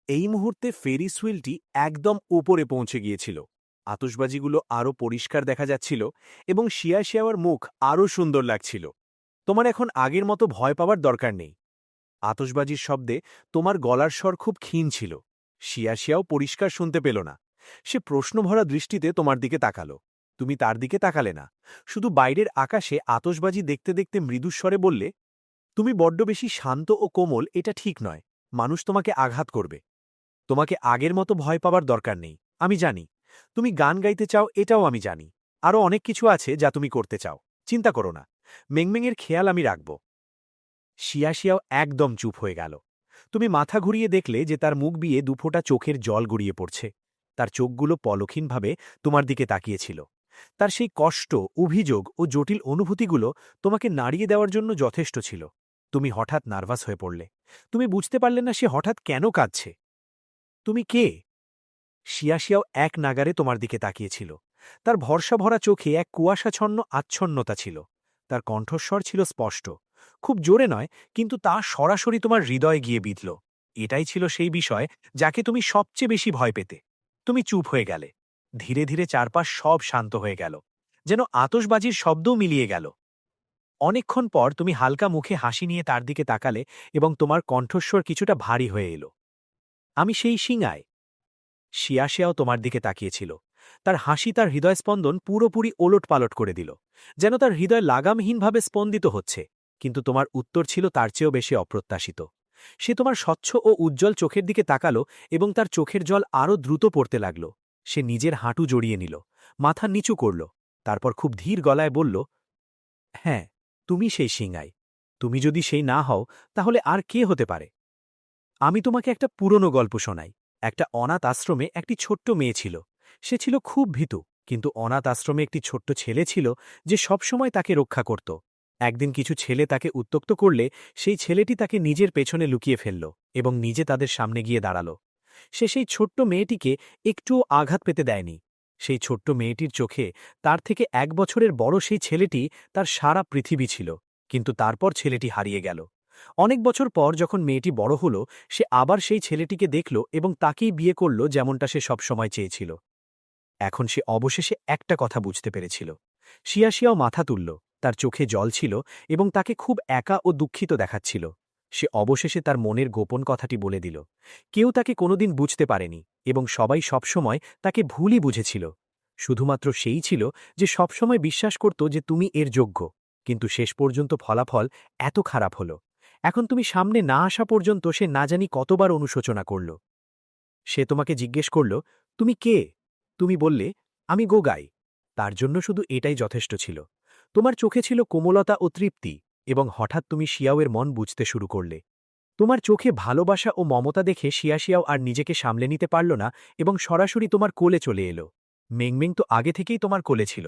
এই মুহূর্তে ফেরিস হুইলটি একদম উপরে পৌঁছে গিয়েছিল। আতশবাজিগুলো আরও পরিষ্কার দেখা যাচ্ছিল এবং শিয়া শিয়াওয়ার মুখ আরও সুন্দর লাগছিল। তোমার এখন আগের মতো ভয় পাওয়ার দরকার নেই। আতশবাজির শব্দে তোমার গলার স্বর খুব ক্ষীণ ছিল। শিয়া শিয়াও পরিষ্কার শুনতে পেল না। সে প্রশ্নভরা দৃষ্টিতে তোমার দিকে তাকালো। তুমি তার দিকে তাকালে না, শুধু বাইরের আকাশে আতশবাজি দেখতে দেখতে মৃদুস্বরে বললে, তুমি বড্ড বেশি শান্ত ও কোমল, এটা ঠিক নয়। মানুষ তোমাকে আঘাত করবে। তোমাকে আগের মতো ভয় পাবার দরকার নেই। আমি জানি তুমি গান গাইতে চাও, এটাও আমি জানি। আরও অনেক কিছু আছে যা তুমি করতে চাও। চিন্তা করো না, মেংমেংয়ের খেয়াল আমি রাখব। শিয়া শিয়াও একদম চুপ হয়ে গেল। তুমি মাথা ঘুরিয়ে দেখলে যে তার মুখ বিয়ে দুফোঁটা চোখের জল গড়িয়ে পড়ছে। তার চোখগুলো পলক্ষীনভাবে তোমার দিকে তাকিয়েছিল। তার সেই কষ্ট, অভিযোগ ও জটিল অনুভূতিগুলো তোমাকে নাড়িয়ে দেওয়ার জন্য যথেষ্ট ছিল। তুমি হঠাৎ নার্ভাস হয়ে পড়লে। তুমি বুঝতে পারলে না সে হঠাৎ কেন কাঁদছে। তুমি কে? শিয়া শিয়াও এক নাগারে তোমার দিকে তাকিয়েছিল। তার ভরসা ভরা চোখে এক কুয়াশাচ্ছন্ন আচ্ছন্নতা ছিল। তার কণ্ঠস্বর ছিল স্পষ্ট, খুব জোরে নয়, কিন্তু তা সরাসরি তোমার হৃদয়ে গিয়ে বিঁধল। এটাই ছিল সেই বিষয় যাকে তুমি সবচেয়ে বেশি ভয় পেতে। তুমি চুপ হয়ে গেলে। ধীরে ধীরে চারপাশ সব শান্ত হয়ে গেল, যেন আতশবাজির শব্দও মিলিয়ে গেল। অনেকক্ষণ পর তুমি হালকা মুখে হাসি নিয়ে তার দিকে তাকালে এবং তোমার কণ্ঠস্বর কিছুটা ভারী হয়ে এলো। আমি সেই সিংহায়। শিয়া শিয়াও তোমার দিকে তাকিয়েছিল। তার হাসি তার হৃদয়স্পন্দন পুরোপুরি ওলটপালট করে দিল, যেন তার হৃদয় লাগামহীনভাবে স্পন্দিত হচ্ছে। কিন্তু তোমার উত্তর ছিল তার চেয়েও বেশি অপ্রত্যাশিত। সে তোমার স্বচ্ছ ও উজ্জ্বল চোখের দিকে তাকালো এবং তার চোখের জল আরও দ্রুত পড়তে লাগল। সে নিজের হাঁটু জড়িয়ে নিল, মাথা নিচু করল। তারপর খুব ধীর গলায় বলল, হ্যাঁ, তুমি সেই সিংহাই। তুমি যদি সেই না হও, তাহলে আর কে হতে পারে? আমি তোমাকে একটা পুরনো গল্প শোনাই। একটা অনাথ আশ্রমে একটি ছোট্ট মেয়ে ছিল। সে ছিল খুব ভীতু, কিন্তু অনাথ আশ্রমে একটি ছোট্ট ছেলে ছিল যে সবসময় তাকে রক্ষা করত। একদিন কিছু ছেলে তাকে উত্ত্যক্ত করলে সেই ছেলেটি তাকে নিজের পেছনে লুকিয়ে ফেলল এবং নিজে তাদের সামনে গিয়ে দাঁড়াল। সে সেই ছোট্ট মেয়েটিকে একটুও আঘাত পেতে দেয়নি। সেই ছোট্ট মেয়েটির চোখে তার থেকে 1 বছরের বড় সেই ছেলেটি তার সারা পৃথিবী ছিল। কিন্তু তারপর ছেলেটি হারিয়ে গেল। অনেক বছর পর যখন মেয়েটি বড় হল, সে আবার সেই ছেলেটিকে দেখল এবং তাকেই বিয়ে করল, যেমনটা সে সবসময় চেয়েছিল। এখন সে অবশেষে একটা কথা বুঝতে পেরেছিল। শিয়া শিয়াও মাথা তুলল। তার চোখে জল ছিল এবং তাকে খুব একা ও দুঃখিত দেখাচ্ছিল। সে অবশেষে তার মনের গোপন কথাটি বলে দিল। কেউ তাকে কোনোদিন বুঝতে পারেনি এবং সবাই সবসময় তাকে ভুলই বুঝেছিল। শুধুমাত্র সেই ছিল যে সবসময় বিশ্বাস করত যে তুমি এর যোগ্য। কিন্তু শেষ পর্যন্ত ফলাফল এত খারাপ হল। এখন তুমি সামনে না আসা পর্যন্ত সে না জানি কতবার অনুশোচনা করল। সে তোমাকে জিজ্ঞেস করল, তুমি কে? তুমি বললে, আমি গোগাই। তার জন্য শুধু এটাই যথেষ্ট ছিল। তোমার চোখে ছিল কোমলতা ও তৃপ্তি, এবং হঠাৎ তুমি শিয়াওয়ের মন বুঝতে শুরু করলে। তোমার চোখে ভালোবাসা ও মমতা দেখে শিয়া শিয়াও আর নিজেকে সামলে নিতে পারল না এবং সরাসরি তোমার কোলে চলে এলো। মেংমেং তো আগে থেকেই তোমার কোলে ছিল।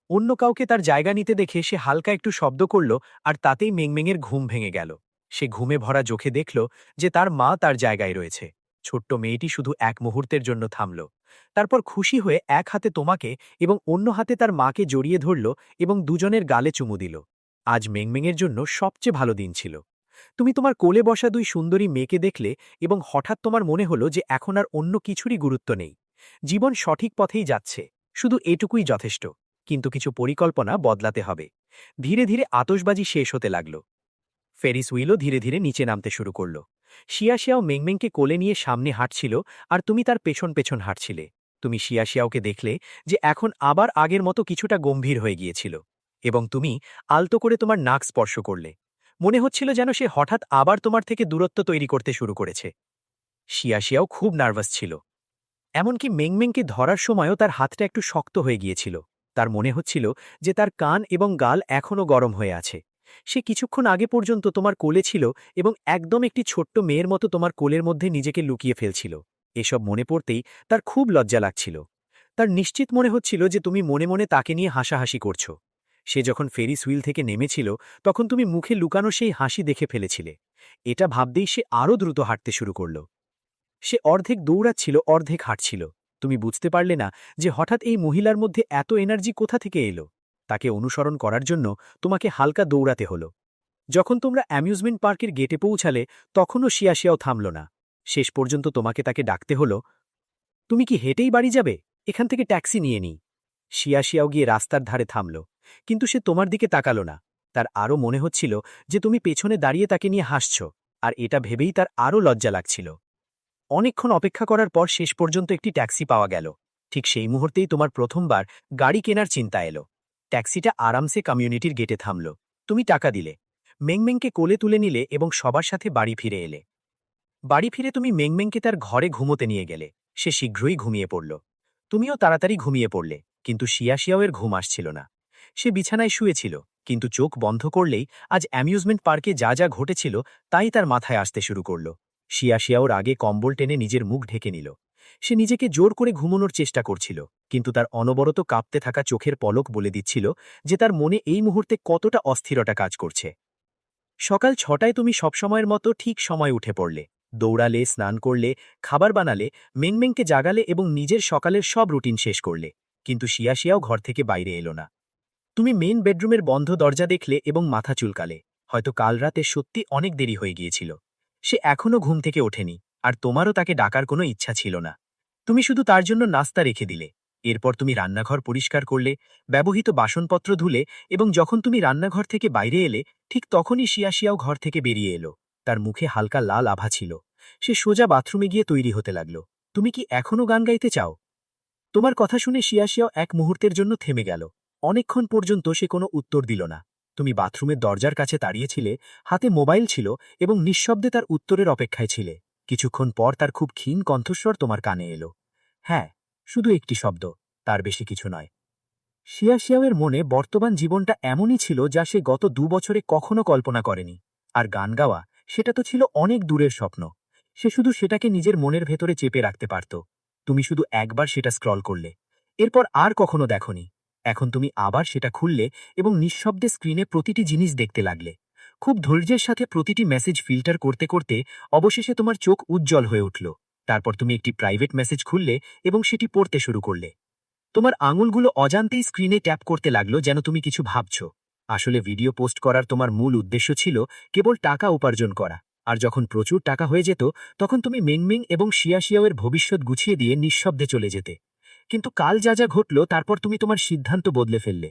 অন্য কাউকে তার জায়গা নিতে দেখে সে হালকা একটু শব্দ করল, আর তাতেই মেংমেংয়ের ঘুম ভেঙে গেল। সে ঘুমে ভরা চোখে দেখল যে তার মা তার জায়গায় রয়েছে। ছোট্ট মেয়েটি শুধু এক মুহূর্তের জন্য থামল। তারপর খুশি হয়ে এক হাতে তোমাকে এবং অন্য হাতে তার মাকে জড়িয়ে ধরল এবং দুজনের গালে চুমু দিল। আজ মেংমেংয়ের জন্য সবচেয়ে ভালো দিন ছিল। তুমি তোমার কোলে বসা দুই সুন্দরী মেয়েকে দেখলে এবং হঠাৎ তোমার মনে হলো যে এখন আর অন্য কিছুরই গুরুত্ব নেই। জীবন সঠিক পথেই যাচ্ছে, শুধু এটুকুই যথেষ্ট। কিন্তু কিছু পরিকল্পনা বদলাতে হবে। ধীরে ধীরে আতশবাজি শেষ হতে লাগল। ফেরিস হুইলও ধীরে ধীরে নিচে নামতে শুরু করল। শিয়া শিয়াও মেংমেংকে কোলে নিয়ে সামনে হাঁটছিল, আর তুমি তার পেছন পেছন হাঁটছিলে। তুমি শিয়া শিয়াওকে দেখলে যে এখন আবার আগের মতো কিছুটা গম্ভীর হয়ে গিয়েছিল, এবং তুমি আলতো করে তোমার নাক স্পর্শ করলে। মনে হচ্ছিল যেন সে হঠাৎ আবার তোমার থেকে দূরত্ব তৈরি করতে শুরু করেছে। শিয়া শিয়াও খুব নার্ভাস ছিল। এমনকি মেংমেংকে ধরার সময়ও তার হাতটা একটু শক্ত হয়ে গিয়েছিল। তার মনে হচ্ছিল যে তার কান এবং গাল এখনও গরম হয়ে আছে। সে কিছুক্ষণ আগে পর্যন্ত তোমার কোলে ছিল এবং একদম একটি ছোট্ট মেয়ের মতো তোমার কোলের মধ্যে নিজেকে লুকিয়ে ফেলছিল। এসব মনে পড়তেই তার খুব লজ্জা লাগছিল। তার নিশ্চিত মনে হচ্ছিল যে তুমি মনে মনে তাকে নিয়ে হাসাহাসি করছো। সে যখন ফেরিস হুইল থেকে নেমেছিল, তখন তুমি মুখে লুকানো সেই হাসি দেখে ফেলেছিলে। এটা ভাবতেই সে আরও দ্রুত হাঁটতে শুরু করল। সে অর্ধেক দৌড়াচ্ছিল, অর্ধেক হাঁটছিল। তুমি বুঝতে পারলে না যে হঠাৎ এই মহিলার মধ্যে এত এনার্জি কোথা থেকে এলো। তাকে অনুসরণ করার জন্য তোমাকে হালকা দৌড়াতে হলো। যখন তোমরা অ্যামিউজমেন্ট পার্কের গেটে পৌঁছালে, তখনও শিয়া শিয়াও থামল না। শেষ পর্যন্ত তোমাকে তাকে ডাকতে হলো, তুমি কি হেঁটেই বাড়ি যাবে? এখান থেকে ট্যাক্সি নিয়ে নি। শিয়াও গিয়ে রাস্তার ধারে থামল, কিন্তু সে তোমার দিকে তাকালো না। তার আরও মনে হচ্ছিল যে তুমি পেছনে দাঁড়িয়ে তাকে নিয়ে হাসছ, আর এটা ভেবেই তার আরও লজ্জা লাগছিল। অনেকক্ষণ অপেক্ষা করার পর শেষ পর্যন্ত একটি ট্যাক্সি পাওয়া গেল। ঠিক সেই মুহূর্তেই তোমার প্রথমবার গাড়ি কেনার চিন্তা এলো। ট্যাক্সিটা আরামসে কমিউনিটির গেটে থামল। তুমি টাকা দিলে, মেংমেংকে কোলে তুলে নিলে এবং সবার সাথে বাড়ি ফিরে এলে। বাড়ি ফিরে তুমি মেংমেংকে তার ঘরে ঘুমোতে নিয়ে গেলে। সে শীঘ্রই ঘুমিয়ে পড়ল। তুমিও তাড়াতাড়ি ঘুমিয়ে পড়লে, কিন্তু শিয়াওয়ের ঘুম আসছিল না। সে বিছানায় শুয়েছিল, কিন্তু চোখ বন্ধ করলেই আজ অ্যামিউজমেন্ট পার্কে যা যা ঘটেছিল তাই তার মাথায় আসতে শুরু করল। শিয়াওর আগে কম্বল টেনে নিজের মুখ ঢেকে নিল। সে নিজেকে জোর করে ঘুমানোর চেষ্টা করছিল, কিন্তু তার অনবরত কাঁপতে থাকা চোখের পলক বলে দিচ্ছিল যে তার মনে এই মুহূর্তে কতটা অস্থিরতা কাজ করছে। সকাল ৬টায় তুমি সবসময়ের মতো ঠিক সময় উঠে পড়লে। দৌড়ালে, স্নান করলে, খাবার বানালে, মেংমেংকে জাগালে এবং নিজের সকালের সব রুটিন শেষ করলে। কিন্তু শিয়াও ঘর থেকে বাইরে এলো না। তুমি মেন বেডরুমের বন্ধ দরজা দেখলে এবং মাথা চুলকালে। হয়তো কাল রাতে সত্যি অনেক দেরি হয়ে গিয়েছিল। সে এখনও ঘুম থেকে ওঠেনি, আর তোমারও তাকে ডাকার কোনো ইচ্ছা ছিল না। তুমি শুধু তার জন্য নাস্তা রেখে দিলে। এরপর তুমি রান্নাঘর পরিষ্কার করলে, ব্যবহৃত বাসনপত্র ধুলে, এবং যখন তুমি রান্নাঘর থেকে বাইরে এলে ঠিক তখনই শিয়াও ঘর থেকে বেরিয়ে এলো। তার মুখে হালকা লাল আভা ছিল। সে সোজা বাথরুমে গিয়ে তৈরি হতে লাগল। তুমি কি এখনও গান গাইতে চাও? তোমার কথা শুনে শিয়াও এক মুহূর্তের জন্য থেমে গেল। অনেকক্ষণ পর্যন্ত সে কোনো উত্তর দিল না। তুমি বাথরুমের দরজার কাছে দাঁড়িয়েছিলে, হাতে মোবাইল ছিল এবং নিঃশব্দে তার উত্তরের অপেক্ষায় ছিলে। কিছুক্ষণ পর তার খুব ক্ষীণ কণ্ঠস্বর তোমার কানে এলো। হ্যাঁ, শুধু একটি শব্দ, তার বেশি কিছু নয়। শিয়াওয়ের মনে বর্তমান জীবনটা এমনই ছিল যা সে গত ২ বছরে কখনো কল্পনা করেনি। আর গান গাওয়া, সেটা তো ছিল অনেক দূরের স্বপ্ন। সে শুধু সেটাকে নিজের মনের ভেতরে চেপে রাখতে পারত। তুমি শুধু একবার সেটা স্ক্রল করলে, এরপর আর কখনো দেখনি। এখন তুমি আবার সেটা খুললে এবং নিঃশব্দে স্ক্রিনে প্রতিটি জিনিস দেখতে লাগলে। খুব ধৈর্যের সাথে প্রতিটি মেসেজ ফিল্টার করতে করতে অবশেষে তোমার চোখ উজ্জ্বল হয়ে উঠল। তারপর তুমি একটি প্রাইভেট মেসেজ খুললে এবং সেটি পড়তে শুরু করলে। তোমার আঙুলগুলো অজান্তেই স্ক্রিনে ট্যাপ করতে লাগলো, যেন তুমি কিছু ভাবছ। আসলে ভিডিও পোস্ট করার তোমার মূল উদ্দেশ্য ছিল কেবল টাকা উপার্জন করা। আর যখন প্রচুর টাকা হয়ে যেত, তখন তুমি মেংমেং এবং শিয়াওয়ের ভবিষ্যৎ গুছিয়ে দিয়ে নিঃশব্দে চলে যেতে। কিন্তু কাল যা যা ঘটল, তারপর তুমি তোমার সিদ্ধান্ত বদলে ফেললে।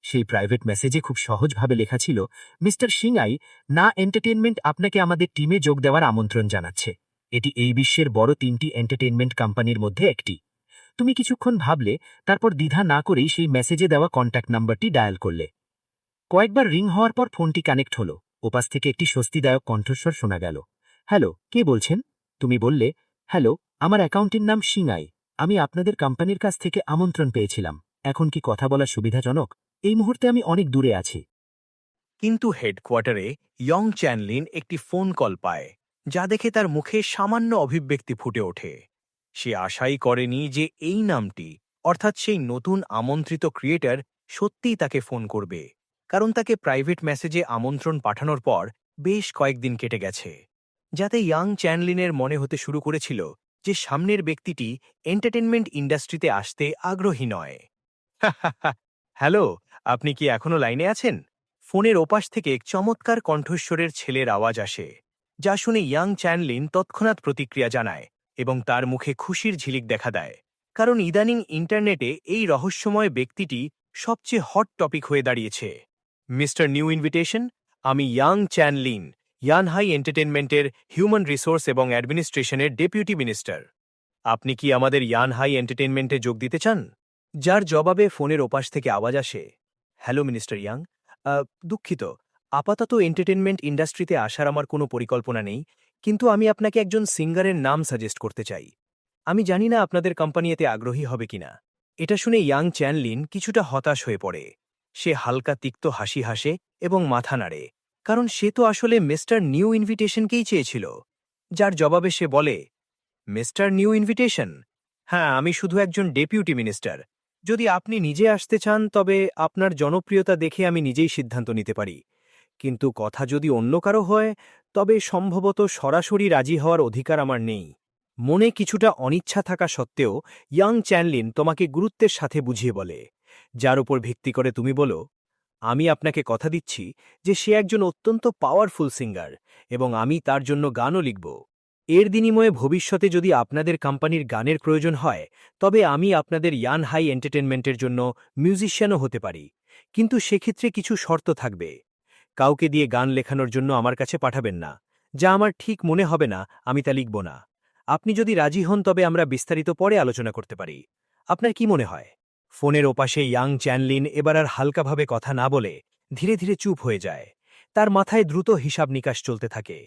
সেই প্রাইভেট মেসেজে খুব সহজভাবে লেখা ছিল, মিস্টার সিংআই, না এন্টারটেইনমেন্ট আপনাকে আমাদের টিমে যোগ দেওয়ার আমন্ত্রণ জানাচ্ছে। এটি এই বিশ্বের বড় ৩টি এন্টারটেইনমেন্ট কোম্পানির মধ্যে একটি। তুমি কিছুক্ষণ ভাবলে, তারপর দ্বিধা না করেই সেই মেসেজে দেওয়া কন্ট্যাক্ট নাম্বারটি ডায়াল করলে। কয়েকবার রিং হওয়ার পর ফোনটি কানেক্ট হলো। ওপাশ থেকে একটি স্বস্তিদায়ক কণ্ঠস্বর শোনা গেল। হ্যালো, কে বলছেন? তুমি বললে, হ্যালো, আমার অ্যাকাউন্টের নাম সিংআই। আমি আপনাদের কোম্পানির কাছ থেকে আমন্ত্রণ পেয়েছিলাম। এখন কি কথা বলা সুবিধাজনক? এই মুহূর্তে আমি অনেক দূরে আছি। কিন্তু হেডকোয়ার্টারে ইয়ং চ্যানলিন একটি ফোন কল পায়, যা দেখে তার মুখে সামান্য অভিব্যক্তি ফুটে ওঠে। সে আশাই করেনি যে এই নামটি, অর্থাৎ সেই নতুন আমন্ত্রিত ক্রিয়েটর, সত্যিই তাকে ফোন করবে, কারণ তাকে প্রাইভেট মেসেজে আমন্ত্রণ পাঠানোর পর বেশ কয়েকদিন কেটে গেছে, যাতে ইয়াং চ্যানলিনের মনে হতে শুরু করেছিল যে সামনের ব্যক্তিটি এন্টারটেনমেন্ট ইন্ডাস্ট্রিতে আসতে আগ্রহী নয়। হ্যালো, আপনি কি এখনো লাইনে আছেন? ফোনের ওপাশ থেকে এক চমৎকার কণ্ঠস্বরের ছেলের আওয়াজ আসে, যা শুনে ইয়াং চ্যানলিন তৎক্ষণাৎ প্রতিক্রিয়া জানায় এবং তার মুখে খুশির ঝিলিক দেখা দেয়, কারণ ইদানিং ইন্টারনেটে এই রহস্যময় ব্যক্তিটি সবচেয়ে হট টপিক হয়ে দাঁড়িয়েছে। মিস্টার নিউ ইনভিটেশন, আমি ইয়াং চ্যানলিন, ইয়ানহাই এন্টারটেনমেন্টের হিউম্যান রিসোর্স এবং অ্যাডমিনিস্ট্রেশনের ডেপুটি মিনিস্টার। আপনি কি আমাদের ইয়ানহাই এন্টারটেনমেন্টে যোগ দিতে চান? যার জবাবে ফোনের ওপাশ থেকে আওয়াজ আসে, হ্যালো মিনিস্টার ইয়াং, দুঃখিত, আপাতত এন্টারটেনমেন্ট ইন্ডাস্ট্রিতে আসার আমার কোনো পরিকল্পনা নেই, কিন্তু আমি আপনাকে একজন সিঙ্গারের নাম সাজেস্ট করতে চাই। আমি জানি না আপনাদের কোম্পানি এতে আগ্রহী হবে কিনা। এটা শুনে ইয়াং চ্যানলিন কিছুটা হতাশ হয়ে পড়ে। সে হালকা তিক্ত হাসি হাসে এবং মাথা নাড়ে, কারণ সে তো আসলে মিস্টার নিউ ইনভিটেশনকেই চেয়েছিল। যার জবাবে সে বলে, মিস্টার নিউ ইনভিটেশন, হ্যাঁ, আমি শুধু একজন ডেপুটি মিনিস্টার। যদি আপনি নিজে আসতে চান, তবে আপনার জনপ্রিয়তা দেখে আমি নিজেই সিদ্ধান্ত নিতে পারি। কিন্তু কথা যদি অন্য কারো হয়, তবে সম্ভবত সরাসরি রাজি হওয়ার অধিকার আমার নেই। মনে কিছুটা অনিচ্ছা থাকা সত্ত্বেও ইয়াং চ্যানলিন তোমাকে গুরুত্বের সাথে বুঝিয়ে বলে, যার উপর ভিত্তি করে তুমি বলো, আমি আপনাকে কথা দিচ্ছি যে সে একজন অত্যন্ত পাওয়ারফুল সিঙ্গার এবং আমি তার জন্য গানও লিখব। এর বিনিময়ে ভবিষ্যতে যদি আপনাদের কোম্পানির গানের প্রয়োজন হয় তবে আমি আপনাদের ইয়ান হাই এন্টারটেনমেন্টের জন্য মিউজিশিয়ানও হতে পারি, কিন্তু সেক্ষেত্রে কিছু শর্ত থাকবে। কাউকে দিয়ে গান লেখানোর জন্য আমার কাছে পাঠাবেন না। যা আমার ঠিক মনে হবে না আমি তা লিখব না। আপনি যদি রাজি হন তবে আমরা বিস্তারিত পরে আলোচনা করতে পারি। আপনার কি মনে হয়? ফোনের ওপাশে ইয়াং চ্যানলিন এবার আর হালকাভাবে কথা না বলে ধীরে ধীরে চুপ হয়ে যায়। তার মাথায় দ্রুত হিসাব নিকাশ চলতে থাকে।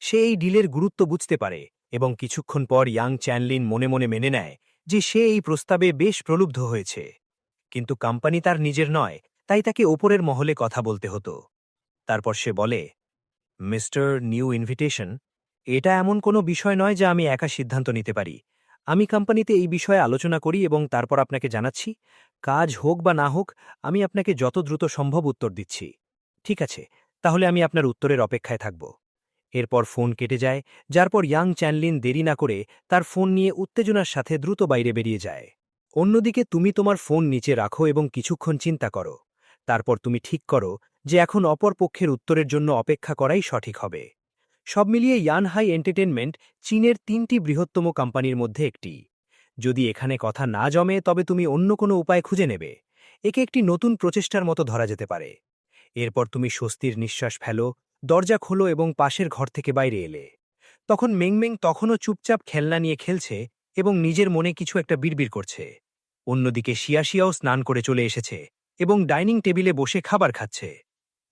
সে এই ডিলের গুরুত্ব বুঝতে পারে এবং কিছুক্ষণ পর ইয়াং চ্যানলিন মনে মনে মেনে নেয় যে সে এই প্রস্তাবে বেশ প্রলুব্ধ হয়েছে। কিন্তু কোম্পানি তার নিজের নয়, তাই তাকে ওপরের মহলে কথা বলতে হতো। তারপর সে বলে, মিস্টার নিউ ইনভিটেশন, এটা এমন কোনো বিষয় নয় যা আমি একা সিদ্ধান্ত নিতে পারি। আমি কোম্পানিতে এই বিষয়ে আলোচনা করি এবং তারপর আপনাকে জানাচ্ছি। কাজ হোক বা না হোক, আমি আপনাকে যত দ্রুত সম্ভব উত্তর দিচ্ছি। ঠিক আছে, তাহলে আমি আপনার উত্তরের অপেক্ষায় থাকব। এরপর ফোন কেটে যায়, যার পর ইয়াং চ্যানলিন দেরি না করে তার ফোন নিয়ে উত্তেজনার সাথে দ্রুত বাইরে বেরিয়ে যায়। অন্যদিকে তুমি তোমার ফোন নিচে রাখো এবং কিছুক্ষণ চিন্তা করো। তারপর তুমি ঠিক করো যে এখন অপর পক্ষের উত্তরের জন্য অপেক্ষা করাই সঠিক হবে। সব মিলিয়ে ইয়ান হাই এন্টারটেনমেন্ট চীনের ৩টি বৃহত্তম কোম্পানির মধ্যে একটি। যদি এখানে কথা না জমে তবে তুমি অন্য কোনো উপায় খুঁজে নেবে। একে একটি নতুন প্রচেষ্টার মতো ধরা যেতে পারে। এরপর তুমি স্বস্তির নিঃশ্বাস ফেলো, দরজা খোলো এবং পাশের ঘর থেকে বাইরে এলে। তখন মেংমেং তখনও চুপচাপ খেলনা নিয়ে খেলছে এবং নিজের মনে কিছু একটা বিড়বিড় করছে। অন্যদিকে শিয়াশিয়াও স্নান করে চলে এসেছে এবং ডাইনিং টেবিলে বসে খাবার খাচ্ছে।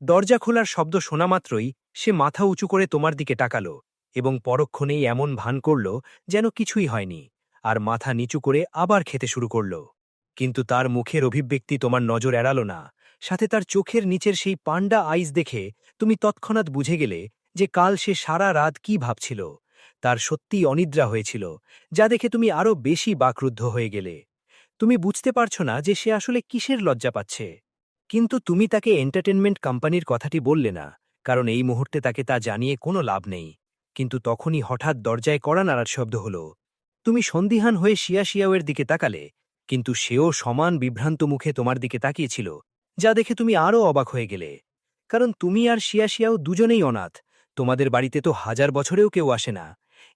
দরজা খোলার শব্দ শোনা মাত্রই সে মাথা উঁচু করে তোমার দিকে তাকালো এবং পরক্ষণেই এমন ভান করল যেন কিছুই হয়নি, আর মাথা নিচু করে আবার খেতে শুরু করল। কিন্তু তার মুখের অভিব্যক্তি তোমার নজর এড়াল না। সাথে তার চোখের নিচের সেই পান্ডা আইস দেখে তুমি তৎক্ষণাৎ বুঝে গেলে যে কাল সে সারা রাত কি ভাবছিল। তার সত্যিই অনিদ্রা হয়েছিল, যা দেখে তুমি আরও বেশি বাকরুদ্ধ হয়ে গেলে। তুমি বুঝতে পারছ না যে সে আসলে কিসের লজ্জা পাচ্ছে। কিন্তু তুমি তাকে এন্টারটেনমেন্ট কোম্পানির কথাটি বললে না, কারণ এই মুহূর্তে তাকে তা জানিয়ে কোনো লাভ নেই। কিন্তু তখনই হঠাৎ দরজায় কড়া নাড়ার শব্দ হল। তুমি সন্দিহান হয়ে শিয়াশিয়াওয়ের দিকে তাকালে, কিন্তু সেও সমান বিভ্রান্ত মুখে তোমার দিকে তাকিয়েছিল, যা দেখে তুমি আরও অবাক হয়ে গেলে। কারণ তুমি আর শিয়াশিয়াও দুজনেই অনাথ। তোমাদের বাড়িতে তো 1000 বছরেও কেউ আসে না।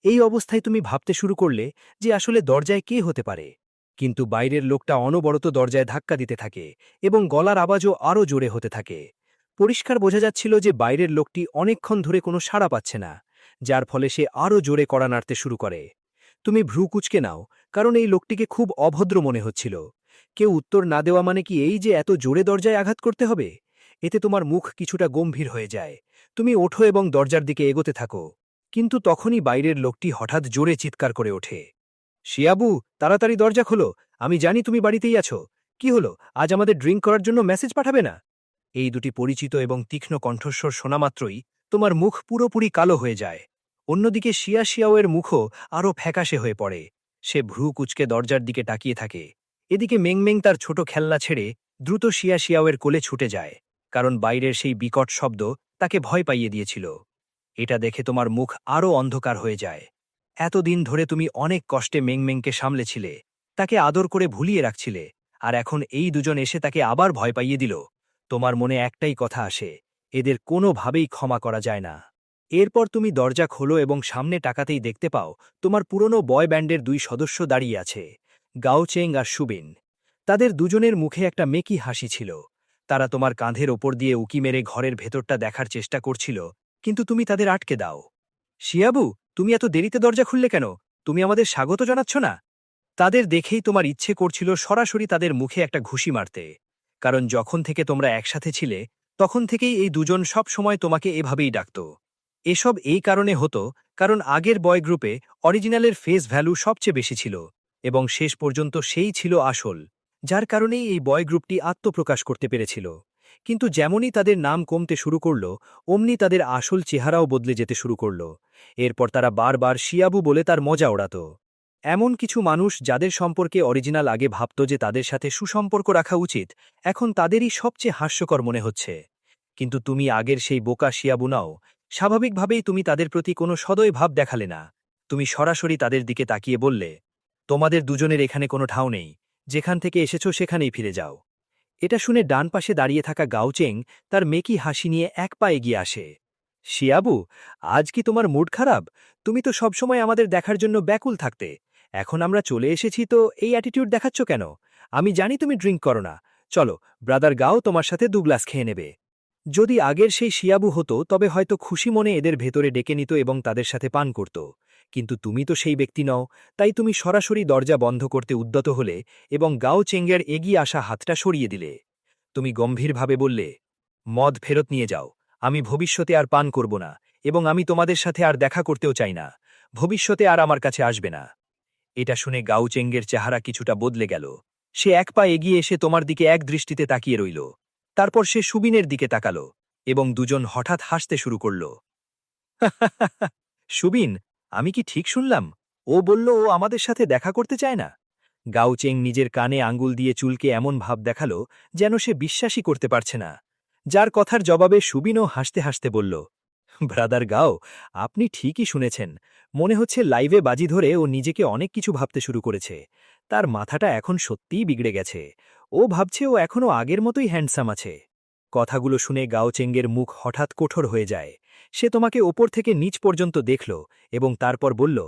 এই অবস্থায় তুমি ভাবতে শুরু করলে যে আসলে দরজায় কে হতে পারে। কিন্তু বাইরের লোকটা অনবরত দরজায় ধাক্কা দিতে থাকে এবং গলার আওয়াজও আরও জোরে হতে থাকে। পরিষ্কার বোঝা যাচ্ছিল যে বাইরের লোকটি অনেকক্ষণ ধরে কোনো সাড়া পাচ্ছে না, যার ফলে সে আরও জোরে কড়া নাড়তে শুরু করে। তুমি ভ্রু কুঁচকে নাও, কারণ এই লোকটিকে খুব অভদ্র মনে হচ্ছিল। কেউ উত্তর না দেওয়া মানে কি এই যে এত জোরে দরজায় আঘাত করতে হবে? এতে তোমার মুখ কিছুটা গম্ভীর হয়ে যায়। তুমি ওঠো এবং দরজার দিকে এগোতে থাকো। কিন্তু তখনই বাইরের লোকটি হঠাৎ জোরে চিৎকার করে ওঠে, শিয়াবু, তাড়াতাড়ি দরজা খোলো। আমি জানি তুমি বাড়িতেই আছো। কি হলো, আজ আমাদের ড্রিঙ্ক করার জন্য মেসেজ পাঠাবে না? এই দুটি পরিচিত এবং তীক্ষ্ণ কণ্ঠস্বর শোনামাত্রই তোমার মুখ পুরোপুরি কালো হয়ে যায়। অন্যদিকে শিয়াশিয়াওয়ের মুখও আরও ফ্যাকাশে হয়ে পড়ে। সে ভ্রু কুচকে দরজার দিকে তাকিয়ে থাকে। এদিকে মেংমেং তার ছোট খেলনা ছেড়ে দ্রুত শিয়াশিয়াওয়ের কোলে ছুটে যায়, কারণ বাইরের সেই বিকট শব্দ তাকে ভয় পাইয়ে দিয়েছিল। এটা দেখে তোমার মুখ আরও অন্ধকার হয়ে যায়। এতদিন ধরে তুমি অনেক কষ্টে মেংমেংকে সামলেছিলে, তাকে আদর করে ভুলিয়ে রাখছিলে, আর এখন এই দুজন এসে তাকে আবার ভয় পাইয়ে দিল। তোমার মনে একটাই কথা আসে, এদের কোনোভাবেই ক্ষমা করা যায় না। এরপর তুমি দরজা খোলো এবং সামনে তাকাতেই দেখতে পাও তোমার পুরনো বয় ব্যান্ডের 2 সদস্য দাঁড়িয়ে আছে, গাওচেং আর সুবিন। তাদের দুজনের মুখে একটা মেকি হাসি ছিল। তারা তোমার কাঁধের ওপর দিয়ে উকি মেরে ঘরের ভেতরটা দেখার চেষ্টা করছিল, কিন্তু তুমি তাদের আটকে দাও। শিয়াবু, তুমি এত দেরিতে দরজা খুললে কেন? তুমি আমাদের স্বাগত জানাচ্ছ না? তাদের দেখেই তোমার ইচ্ছে করছিল সরাসরি তাদের মুখে একটা ঘুষি মারতে, কারণ যখন থেকে তোমরা একসাথে ছিলে তখন থেকেই এই দুজন সব সময় তোমাকে এভাবেই ডাকত। এসব এই কারণে হতো কারণ আগের বয় গ্রুপে অরিজিনালের ফেস ভ্যালু সবচেয়ে বেশি ছিল এবং শেষ পর্যন্ত সেই ছিল আসল, যার কারণেই এই বয় গ্রুপটি আত্মপ্রকাশ করতে পেরেছিল। কিন্তু যেমনই তাদের নাম কমতে শুরু করল, অমনি তাদের আসল চেহারাও বদলে যেতে শুরু করল। এরপর তারা বারবার শিয়াবু বলে তার মজা ওড়াত। এমন কিছু মানুষ যাদের সম্পর্কে অরিজিনাল আগে ভাবত যে তাদের সাথে সুসম্পর্ক রাখা উচিত, এখন তাদেরই সবচেয়ে হাস্যকর মনে হচ্ছে। কিন্তু তুমি আগের সেই বোকা শিয়াবু নাও। স্বাভাবিকভাবেই তুমি তাদের প্রতি কোনো সদয় ভাব দেখালে না। তুমি সরাসরি তাদের দিকে তাকিয়ে বললে, তোমাদের দুজনের এখানে কোনো ঠাঁও নেই। যেখান থেকে এসেছো সেখানেই ফিরে যাও। এটা শুনে ডান পাশে দাঁড়িয়ে থাকা গাওচেং তার মেকি হাসি নিয়ে এক পা এগিয়ে আসে। শিয়াবু, আজ কি তোমার মুড খারাপ? তুমি তো সবসময় আমাদের দেখার জন্য ব্যাকুল থাকতে। এখন আমরা চলে এসেছি তো এই অ্যাটিটিউড দেখাচ্ছ কেন? আমি জানি তুমি ড্রিঙ্ক করো না। চলো, ব্রাদার গাও তোমার সাথে 2 গ্লাস খেয়ে নেবে। যদি আগের সেই শিয়াবু হতো তবে হয়তো খুশি মনে এদের ভেতরে ডেকে নিত এবং তাদের সাথে পান করত। কিন্তু তুমি তো সেই ব্যক্তি নও, তাই তুমি সরাসরি দরজা বন্ধ করতে উদ্যত হলে এবং গাও চেঙ্গের এগিয়ে আসা হাতটা সরিয়ে দিলে। তুমি গম্ভীরভাবে বললে, মদ ফেরত নিয়ে যাও। আমি ভবিষ্যতে আর পান করব না, এবং আমি তোমাদের সাথে আর দেখা করতেও চাই না। ভবিষ্যতে আর আমার কাছে আসবে না। এটা শুনে গাউচেঙ্গের চেহারা কিছুটা বদলে গেল। সে এক পা এগিয়ে এসে তোমার দিকে এক দৃষ্টিতে তাকিয়ে রইল। তারপর সে সুবিনের দিকে তাকালো, এবং দুজন হঠাৎ হাসতে শুরু করল। সুবিন, আমি কি ঠিক শুনলাম? ও বলল ও আমাদের সাথে দেখা করতে চায় না। গাউচেং নিজের কানে আঙ্গুল দিয়ে চুলকে এমন ভাব দেখালো যেন সে বিশ্বাসই করতে পারছে না। যার কথার জবাবে সুবিনও হাসতে হাসতে বলল, ব্রাদার গাও, আপনি ঠিকই শুনেছেন। মনে হচ্ছে লাইভে বাজি ধরে ও নিজেকে অনেক কিছু ভাবতে শুরু করেছে। তার মাথাটা এখন সত্যিই বিগড়ে গেছে। ও ভাবছে ও এখনও আগের মতোই হ্যান্ডসাম আছে। কথাগুলো শুনে গাওচেঙ্গের মুখ হঠাৎ কঠোর হয়ে যায়। সে তোমাকে ওপর থেকে নিচ পর্যন্ত দেখল এবং তারপর বলল,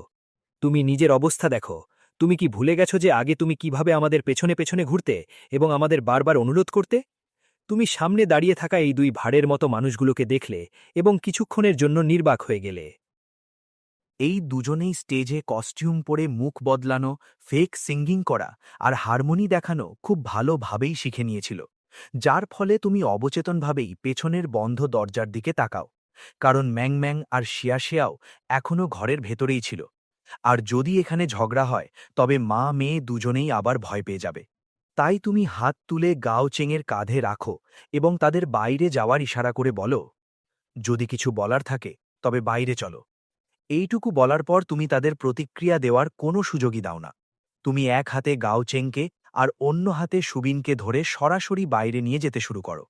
তুমি নিজের অবস্থা দেখো। তুমি কি ভুলে গেছো যে আগে তুমি কিভাবে আমাদের পেছনে পেছনে ঘুরতে এবং আমাদের বারবার অনুরোধ করতে? তুমি সামনে দাঁড়িয়ে থাকা এই 2 ভাড়ের মতো মানুষগুলোকে দেখলে এবং কিছুক্ষণের জন্য নির্বাক হয়ে গেলে। এই দুজনেই স্টেজে কস্টিউম পরে মুখ বদলানো, ফেক সিঙ্গিং করা আর হারমোনি দেখানো খুব ভালোভাবেই শিখে নিয়েছিল, যার ফলে তুমি অবচেতনভাবেই পেছনের বন্ধ দরজার দিকে তাকাও। কারণ ম্যাং ম্যাং আর শিয়া শিয়াও এখনও ঘরের ভেতরেই ছিল। আর যদি এখানে ঝগড়া হয় তবে মা মেয়ে দুজনেই আবার ভয় পেয়ে যাবে। তাই তুমি হাত তুলে গাও চেংয়ের কাঁধে রাখো এবং তাদের বাইরে যাওয়ার ইশারা করে বলো, যদি কিছু বলার থাকে তবে বাইরে চলো। এইটুকু বলার পর তুমি তাদের প্রতিক্রিয়া দেওয়ার কোনো সুযোগই দাও না। তুমি এক হাতে গাও চেংকে আর অন্য হাতে সুবিনকে ধরে সরাসরি বাইরে নিয়ে যেতে শুরু করো।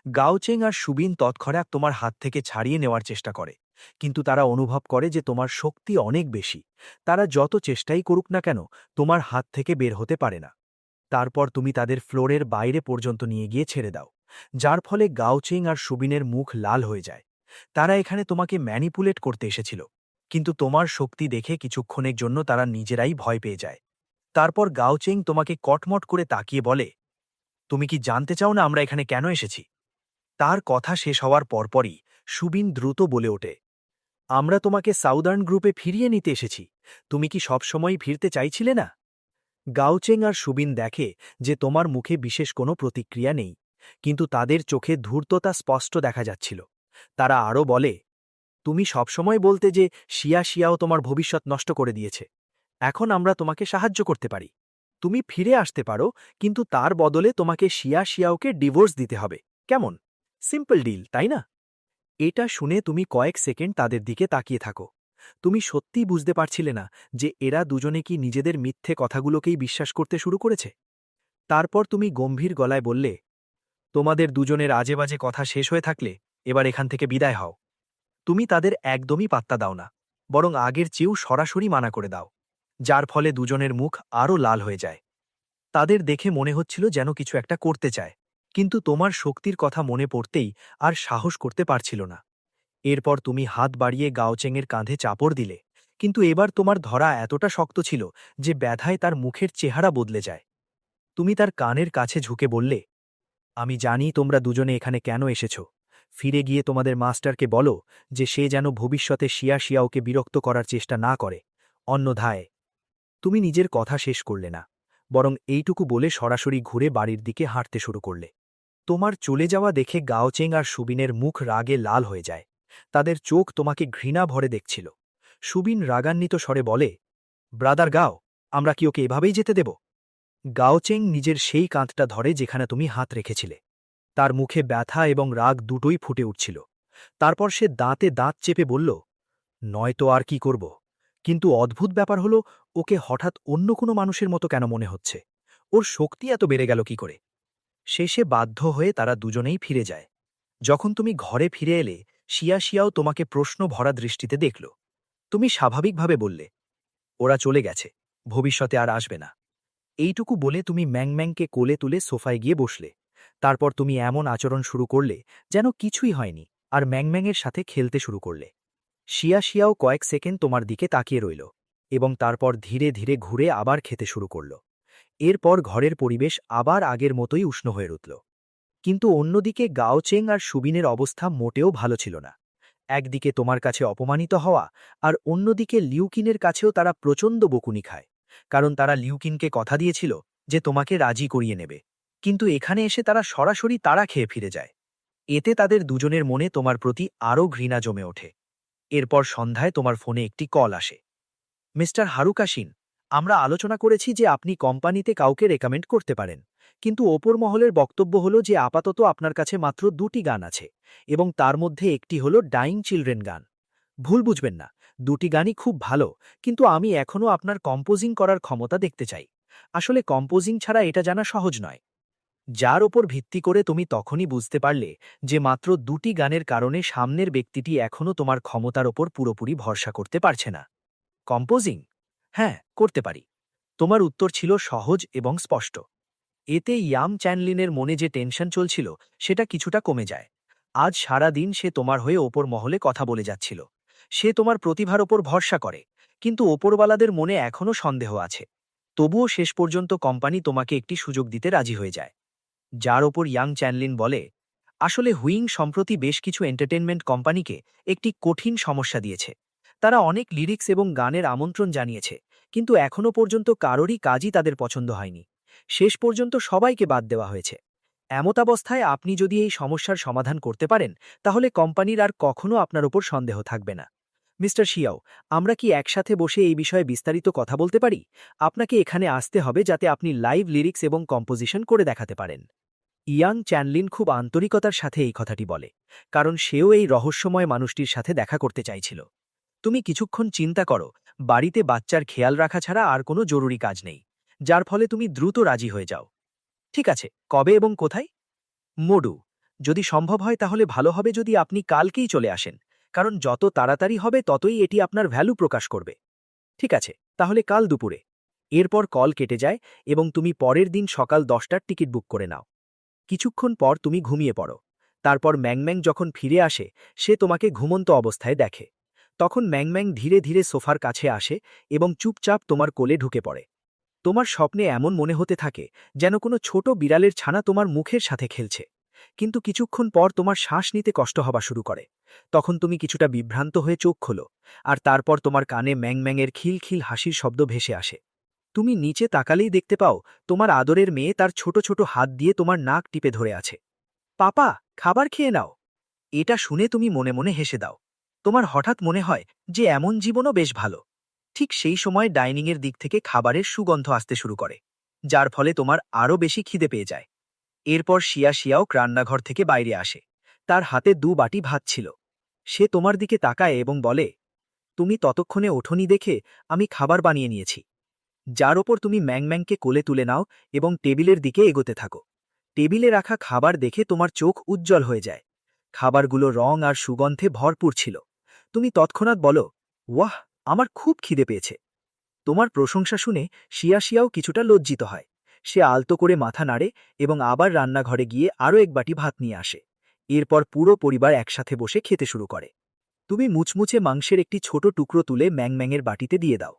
গাওচেং আর সুবিন তৎক্ষণাৎ তোমার হাত থেকে ছাড়িয়ে নেওয়ার চেষ্টা করে, কিন্তু তারা অনুভব করে যে তোমার শক্তি অনেক বেশি। তারা যত চেষ্টাই করুক না কেন তোমার হাত থেকে বের হতে পারে না। তারপর তুমি তাদের ফ্লোরের বাইরে পর্যন্ত নিয়ে গিয়ে ছেড়ে দাও, যার ফলে গাওচেং আর সুবিনের মুখ লাল হয়ে যায়। তারা এখানে তোমাকে ম্যানিপুলেট করতে এসেছিল, কিন্তু তোমার শক্তি দেখে কিছুক্ষণের জন্য তারা নিজেরাই ভয় পেয়ে যায়। তারপর গাওচেং তোমাকে কটমট করে তাকিয়ে বলে, তুমি কি জানতে চাও না আমরা এখানে কেন এসেছি? তার কথা শেষ হওয়ার পরপরই সুবিন দ্রুত বলে ওঠে, আমরা তোমাকে সাউদার্ন গ্রুপে ফিরিয়ে নিতে এসেছি। তুমি কি সবসময়ই ফিরতে চাইছিলে না? গাওচেং আর সুবিন দেখে যে তোমার মুখে বিশেষ কোনো প্রতিক্রিয়া নেই, কিন্তু তাদের চোখে ধূর্ততা স্পষ্ট দেখা যাচ্ছিল। তারা আরও বলে, তুমি সবসময় বলতে যে শিয়া শিয়াও তোমার ভবিষ্যৎ নষ্ট করে দিয়েছে। এখন আমরা তোমাকে সাহায্য করতে পারি। তুমি ফিরে আসতে পারো, কিন্তু তার বদলে তোমাকে শিয়া শিয়াওকে ডিভোর্স দিতে হবে। কেমন? সিম্পল ডিল, তাই না? এটা শুনে তুমি কয়েক সেকেন্ড তাদের দিকে তাকিয়ে থাকো। তুমি সত্যিই বুঝতে পারছিলে না যে এরা দুজনে কি নিজেদের মিথ্যে কথাগুলোকেই বিশ্বাস করতে শুরু করেছে। তারপর তুমি গম্ভীর গলায় বললে, তোমাদের দুজনের আজেবাজে কথা শেষ হয়ে থাকলে এবার এখান থেকে বিদায় হও। তুমি তাদের একদমই পাত্তা দাও না, বরং আগের চেয়েও সরাসরি মানা করে দাও, যার ফলে দুজনের মুখ আরও লাল হয়ে যায়। তাদের দেখে মনে হচ্ছিল যেন কিছু একটা করতে চায়, কিন্তু তোমার শক্তির কথা মনে পড়তেই আর সাহস করতে পারছিল না। এরপর তুমি হাত বাড়িয়ে গাওচেংয়ের কাঁধে চাপড় দিলে, কিন্তু এবার তোমার ধরা এতটা শক্ত ছিল যে ব্যথায় তার মুখের চেহারা বদলে যায়। তুমি তার কানের কাছে ঝুঁকে বললে, আমি জানি তোমরা দুজনে এখানে কেন এসেছ। ফিরে গিয়ে তোমাদের মাস্টারকে বলো যে সে যেন ভবিষ্যতে শিয়া শিয়াওকে বিরক্ত করার চেষ্টা না করে। অন্যথায়। তুমি নিজের কথা শেষ করলে না, বরং এইটুকু বলে সরাসরি ঘুরে বাড়ির দিকে হাঁটতে শুরু করলে। তোমার চলে যাওয়া দেখে গাওচেং আর সুবিনের মুখ রাগে লাল হয়ে যায়। তাদের চোখ তোমাকে ঘৃণা ভরে দেখছিল। সুবিন রাগান্বিত স্বরে বলে, ব্রাদার গাও, আমরা কি ওকে এভাবেই যেতে দেব? গাওচেং নিজের সেই কাঁধটা ধরে যেখানে তুমি হাত রেখেছিলে। তার মুখে ব্যথা এবং রাগ দুটোই ফুটে উঠছিল। তারপর সে দাঁতে দাঁত চেপে বলল, নয়তো আর কি করব? কিন্তু অদ্ভুত ব্যাপার হলো, ওকে হঠাৎ অন্য কোনো মানুষের মতো কেন মনে হচ্ছে? ওর শক্তি এত বেড়ে গেল কি করে? শেষে বাধ্য হয়ে তারা দুজনেই ফিরে যায়। যখন তুমি ঘরে ফিরে এলে, শিয়া শিয়াও তোমাকে প্রশ্ন ভরা দৃষ্টিতে দেখল। তুমি স্বাভাবিকভাবে বললে, ওরা চলে গেছে, ভবিষ্যতে আর আসবে না। এইটুকু বলে তুমি ম্যাংম্যাংকে কোলে তুলে সোফায় গিয়ে বসলে। তারপর তুমি এমন আচরণ শুরু করলে যেন কিছুই হয়নি, আর ম্যাংম্যাংয়ের সাথে খেলতে শুরু করলে। শিয়াও কয়েক সেকেন্ড তোমার দিকে তাকিয়ে রইল এবং তারপর ধীরে ধীরে ঘুরে আবার খেতে শুরু করল। এরপর ঘরের পরিবেশ আবার আগের মতোই উষ্ণ হয়ে উঠল। কিন্তু অন্যদিকে গাওচেং আর সুবিনের অবস্থা মোটেও ভালো ছিল না। একদিকে তোমার কাছে অপমানিত হওয়া, আর অন্যদিকে লিউকিনের কাছেও তারা প্রচণ্ড বকুনি খায়, কারণ তারা লিউকিনকে কথা দিয়েছিল যে তোমাকে রাজি করিয়ে নেবে, কিন্তু এখানে এসে তারা সরাসরি তাড়া খেয়ে ফিরে যায়। এতে তাদের দুজনের মনে তোমার প্রতি আরও ঘৃণা জমে ওঠে। এরপর সন্ধ্যায় তোমার ফোনে একটি কল আসে। মিস্টার হারুকাশিন, আমরা আলোচনা করেছি যে আপনি কোম্পানিতে কাউকে রেকমেন্ড করতে পারেন, কিন্তু ওপর মহলের বক্তব্য হলো যে আপাতত আপনার কাছে মাত্র 2টি গান আছে, এবং তার মধ্যে একটি হলো ডাইং চিলড্রেন গান। ভুল বুঝবেন না, 2টি গানই খুব ভালো, কিন্তু আমি এখনও আপনার কম্পোজিং করার ক্ষমতা দেখতে চাই। আসলে কম্পোজিং ছাড়া এটা জানা সহজ নয়। যার ওপর ভিত্তি করে তুমি তখনই বুঝতে পারলে যে মাত্র 2টি গানের কারণে সামনের ব্যক্তিটি এখনও তোমার ক্ষমতার ওপর পুরোপুরি ভরসা করতে পারছে না। কম্পোজিং? হ্যাঁ, করতে পারি। তোমার উত্তর ছিল সহজ এবং স্পষ্ট। এতে ইয়াম চ্যানলিনের মনে যে টেনশন চলছিল সেটা কিছুটা কমে যায়। আজ সারা দিন সে তোমার হয়ে ওপর মহলে কথা বলে যাচ্ছিল। সে তোমার প্রতিভার ওপর ভরসা করে, কিন্তু ওপরওয়ালাদের মনে এখনও সন্দেহ আছে। তবুও শেষ পর্যন্ত কোম্পানি তোমাকে একটি সুযোগ দিতে রাজি হয়ে যায়। যার ওপর ইয়াং চ্যানলিন বলে, আসলে হুইং সম্প্রতি বেশ কিছু এন্টারটেনমেন্ট কোম্পানিকে একটি কঠিন সমস্যা দিয়েছে। তারা অনেক লিরিক্স এবং গানের আমন্ত্রণ জানিয়েছে, কিন্তু এখনও পর্যন্ত কারোরই কাজই তাদের পছন্দ হয়নি। শেষ পর্যন্ত সবাইকে বাদ দেওয়া হয়েছে। এমতাবস্থায় আপনি যদি এই সমস্যার সমাধান করতে পারেন, তাহলে কোম্পানির আর কখনো আপনার ওপর সন্দেহ থাকবে না। মিস্টার শিয়াও, আমরা কি একসাথে বসে এই বিষয়ে বিস্তারিত কথা বলতে পারি? আপনাকে এখানে আসতে হবে যাতে আপনি লাইভ লিরিক্স এবং কম্পোজিশন করে দেখাতে পারেন। ইয়াং চ্যানলিন খুব আন্তরিকতার সাথে এই কথাটি বলে, কারণ সেও এই রহস্যময় মানুষটির সাথে দেখা করতে চাইছিল। তুমি কিছুক্ষণ চিন্তা করো, বাড়িতে বাচ্চার খেয়াল রাখা ছাড়া আর কোনো জরুরি কাজ নেই, যার ফলে তুমি দ্রুত রাজি হয়ে যাও। ঠিক আছে, কবে এবং কোথায়? মোডু, যদি সম্ভব হয় তাহলে ভালো হবে যদি আপনি কালকেই চলে আসেন, কারণ যত তাড়াতাড়ি হবে ততই এটি আপনার ভ্যালু প্রকাশ করবে। ঠিক আছে, তাহলে কাল দুপুরে। এরপর কল কেটে যায় এবং তুমি পরের দিন সকাল 10টার টিকিট বুক করে নাও। কিছুক্ষণ পর তুমি ঘুমিয়ে পড়ো। তারপর ম্যাংম্যাং যখন ফিরে আসে, সে তোমাকে ঘুমন্ত অবস্থায় দেখে। তখন ম্যাংম্যাং ধীরে ধীরে সোফার কাছে আসে এবং চুপচাপ তোমার কোলে ঢুকে পড়ে। তোমার স্বপ্নে এমন মনে হতে থাকে যেন কোনো ছোট বিড়ালের ছানা তোমার মুখের সাথে খেলছে। কিন্তু কিছুক্ষণ পর তোমার শ্বাস নিতে কষ্ট হওয়া শুরু করে। তখন তুমি কিছুটা বিভ্রান্ত হয়ে চোখ খোলো, আর তারপর তোমার কানে ম্যাংম্যাংয়ের খিলখিল হাসির শব্দ ভেসে আসে। তুমি নিচে তাকালেই দেখতে পাও তোমার আদরের মেয়ে তার ছোট ছোট হাত দিয়ে তোমার নাক টিপে ধরে আছে। পাপা, খাবার খেয়ে নাও। এটা শুনে তুমি মনে মনে হেসে দাও। তোমার হঠাৎ মনে হয় যে এমন জীবনও বেশ ভালো। ঠিক সেই সময় ডাইনিংয়ের দিক থেকে খাবারের সুগন্ধ আসতে শুরু করে, যার ফলে তোমার আরও বেশি খিদে পেয়ে যায়। এরপর শিয়াও রান্নাঘর থেকে বাইরে আসে। তার হাতে 2 বাটি ভাত ছিল। সে তোমার দিকে তাকায় এবং বলে, তুমি ততক্ষণে ওঠোনি দেখে আমি খাবার বানিয়ে নিয়েছি। যার ওপর তুমি ম্যাংম্যাংকে কোলে তুলে নাও এবং টেবিলের দিকে এগোতে থাকো। টেবিলে রাখা খাবার দেখে তোমার চোখ উজ্জ্বল হয়ে যায়। খাবারগুলো রং আর সুগন্ধে ভরপুর ছিল। তুমি তৎক্ষণাৎ বলো, ওয়াহ, আমার খুব খিদে পেয়েছে। তোমার প্রশংসা শুনে শিয়াও কিছুটা লজ্জিত হয়। সে আলতো করে মাথা নাড়ে এবং আবার রান্নাঘরে গিয়ে আরও 1 বাটি ভাত নিয়ে আসে। এরপর পুরো পরিবার একসাথে বসে খেতে শুরু করে। তুমি মুচমুচে মাংসের একটি ছোট টুকরো তুলে ম্যাংম্যাংয়ের বাটিতে দিয়ে দাও।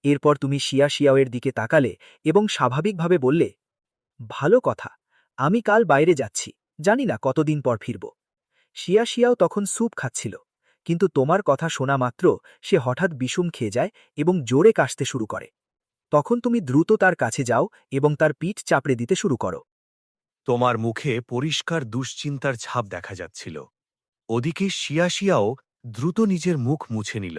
এরপর তুমি শিয়াওয়ের দিকে তাকালে এবং স্বাভাবিকভাবে বললে, ভালো কথা, আমি কাল বাইরে যাচ্ছি, জানি না কতদিন পর ফিরব। শিয়াও তখন স্যুপ খাচ্ছিল, কিন্তু তোমার কথা শোনা মাত্র সে হঠাৎ বিষুম খেয়ে যায় এবং জোরে কাশতে শুরু করে। তখন তুমি দ্রুত তার কাছে যাও এবং তার পিঠ চাপড়ে দিতে শুরু করো। তোমার মুখে পরিষ্কার দুশ্চিন্তার ছাপ দেখা যাচ্ছিল। ওদিকে শিয়াও দ্রুত নিজের মুখ মুছে নিল,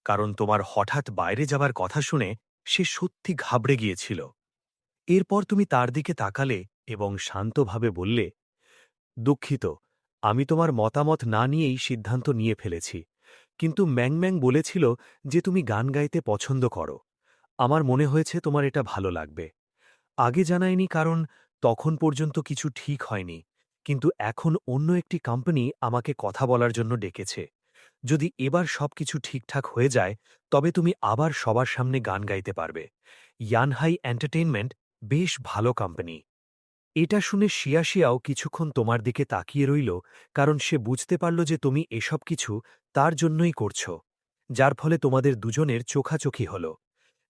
কারণ তোমার হঠাৎ বাইরে যাবার কথা শুনে সে সত্যি ঘাবড়ে গিয়েছিল। এরপর তুমি তার দিকে তাকালে এবং শান্তভাবে বললে, দুঃখিত, আমি তোমার মতামত না নিয়েই সিদ্ধান্ত নিয়ে ফেলেছি, কিন্তু ম্যাংম্যাং বলেছিল যে তুমি গান গাইতে পছন্দ করো। আমার মনে হয়েছে তোমার এটা ভালো লাগবে। আগে জানাইনি কারণ তখন পর্যন্ত কিছু ঠিক হয়নি, কিন্তু এখন অন্য একটি কোম্পানি আমাকে কথা বলার জন্য ডেকেছে। যদি এবার সবকিছু ঠিকঠাক হয়ে যায় তবে তুমি আবার সবার সামনে গান গাইতে পারবে। ইয়ানহাই এন্টারটেইনমেন্ট বেশ ভালো কোম্পানি। এটা শুনে শিয়াও কিছুক্ষণ তোমার দিকে তাকিয়ে রইল, কারণ সে বুঝতে পারল যে তুমি এসব কিছু তার জন্যই করছ, যার ফলে তোমাদের দুজনের চোখাচোখি হল।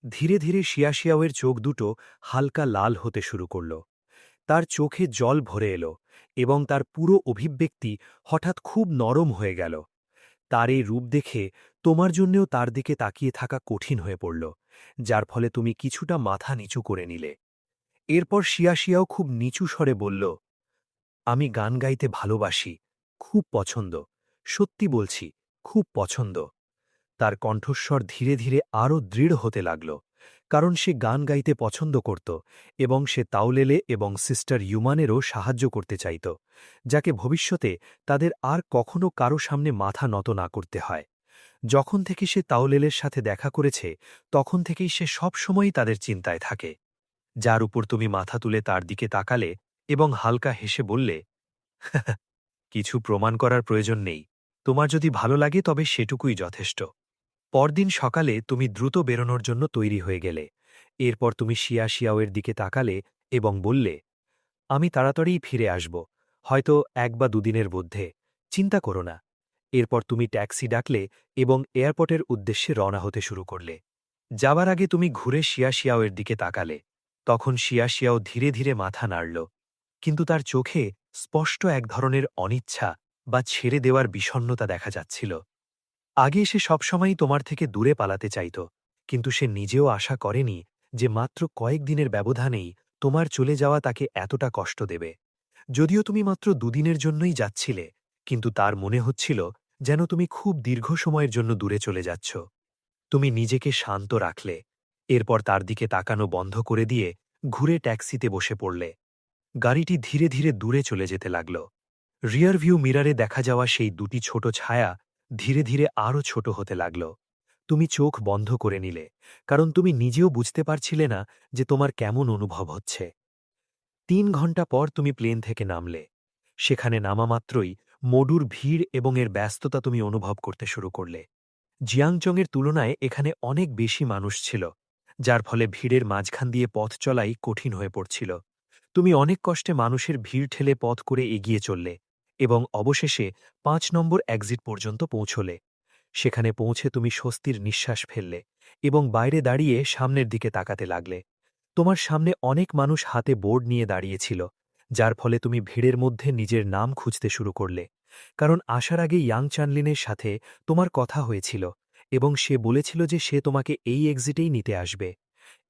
ধীরে ধীরে শিয়াওয়ের চোখ দুটো হালকা লাল হতে শুরু করল। তার চোখে জল ভরে এলো এবং তার পুরো অভিব্যক্তি হঠাৎ খুব নরম হয়ে গেল। তার এই রূপ দেখে তোমার জন্যেও তার দিকে তাকিয়ে থাকা কঠিন হয়ে পড়ল, যার ফলে তুমি কিছুটা মাথা নিচু করে নিলে। এরপর শিয়াও খুব নিচু স্বরে বলল, আমি গান গাইতে ভালোবাসি, খুব পছন্দ, সত্যি বলছি, খুব পছন্দ। তার কণ্ঠস্বর ধীরে ধীরে আরও দৃঢ় হতে লাগল, কারণ সে গান গাইতে পছন্দ করত এবং সে তাওলেলে এবং সিস্টার ইউমানেরও সাহায্য করতে চাইত, যাকে ভবিষ্যতে তাদের আর কখনো কারো সামনে মাথা নত না করতে হয়। যখন থেকে সে তাওলেলের সাথে দেখা করেছে, তখন থেকেই সে সবসময়ই তাদের চিন্তায় থাকে। যার উপর তুমি মাথা তুলে তার দিকে তাকালে এবং হালকা হেসে বললে, কিছু প্রমাণ করার প্রয়োজন নেই, তোমার যদি ভালো লাগে তবে সেটুকুই যথেষ্ট। পরদিন সকালে তুমি দ্রুত বেরোনোর জন্য তৈরি হয়ে গেলে। এরপর তুমি শিয়াওয়ের দিকে তাকালে এবং বললে, আমি তাড়াতাড়িই ফিরে আসব, হয়তো ১ বা ২ দিনের মধ্যে, চিন্তা করো না। এরপর তুমি ট্যাক্সি ডাকলে এবং এয়ারপোর্টের উদ্দেশ্যে রওনা হতে শুরু করলে। যাবার আগে তুমি ঘুরে শিয়াওয়ের দিকে তাকালে। তখন শিয়াও ধীরে ধীরে মাথা নাড়ল, কিন্তু তার চোখে স্পষ্ট এক ধরনের অনিচ্ছা বা ছেড়ে দেওয়ার বিষণ্ণতা দেখা যাচ্ছিল। আগে সে সবসময়ই তোমার থেকে দূরে পালাতে চাইত, কিন্তু সে নিজেও আশা করেনি যে মাত্র কয়েকদিনের ব্যবধানেই তোমার চলে যাওয়া তাকে এতটা কষ্ট দেবে। যদিও তুমি মাত্র ২ দিনের জন্যই যাচ্ছিলে, কিন্তু তার মনে হচ্ছিল যেন তুমি খুব দীর্ঘ সময়ের জন্য দূরে চলে যাচ্ছ। তুমি নিজেকে শান্ত রাখলে। এরপর তার দিকে তাকানো বন্ধ করে দিয়ে ঘুরে ট্যাক্সিতে বসে পড়লে। গাড়িটি ধীরে ধীরে দূরে চলে যেতে লাগল। রিয়ার ভিউ মিরারে দেখা যাওয়া সেই ২টি ছোট ছায়া ধীরে ধীরে আরও ছোট হতে লাগল। তুমি চোখ বন্ধ করে নিলে, কারণ তুমি নিজেও বুঝতে পারছিলে না যে তোমার কেমন অনুভব হচ্ছে। ৩ ঘণ্টা পর তুমি প্লেন থেকে নামলে। সেখানে নামা মাত্রই মডুর ভিড় এবং এর ব্যস্ততা তুমি অনুভব করতে শুরু করলে। জিয়াংচংয়ের তুলনায় এখানে অনেক বেশি মানুষ ছিল, যার ফলে ভিড়ের মাঝখান দিয়ে পথ চলাই কঠিন হয়ে পড়ছিল। তুমি অনেক কষ্টে মানুষের ভিড় ঠেলে পথ করে এগিয়ে চললে এবং অবশেষে ৫ নম্বর এক্সিট পর্যন্ত পৌঁছলে। সেখানে পৌঁছে তুমি স্বস্তির নিঃশ্বাস ফেললে এবং বাইরে দাঁড়িয়ে সামনের দিকে তাকাতে লাগলে। তোমার সামনে অনেক মানুষ হাতে বোর্ড নিয়ে দাঁড়িয়েছিল, যার ফলে তুমি ভিড়ের মধ্যে নিজের নাম খুঁজতে শুরু করলে, কারণ আসার আগে ইয়াং চানলিনের সাথে তোমার কথা হয়েছিল এবং সে বলেছিল যে সে তোমাকে এই এক্সিটেই নিতে আসবে।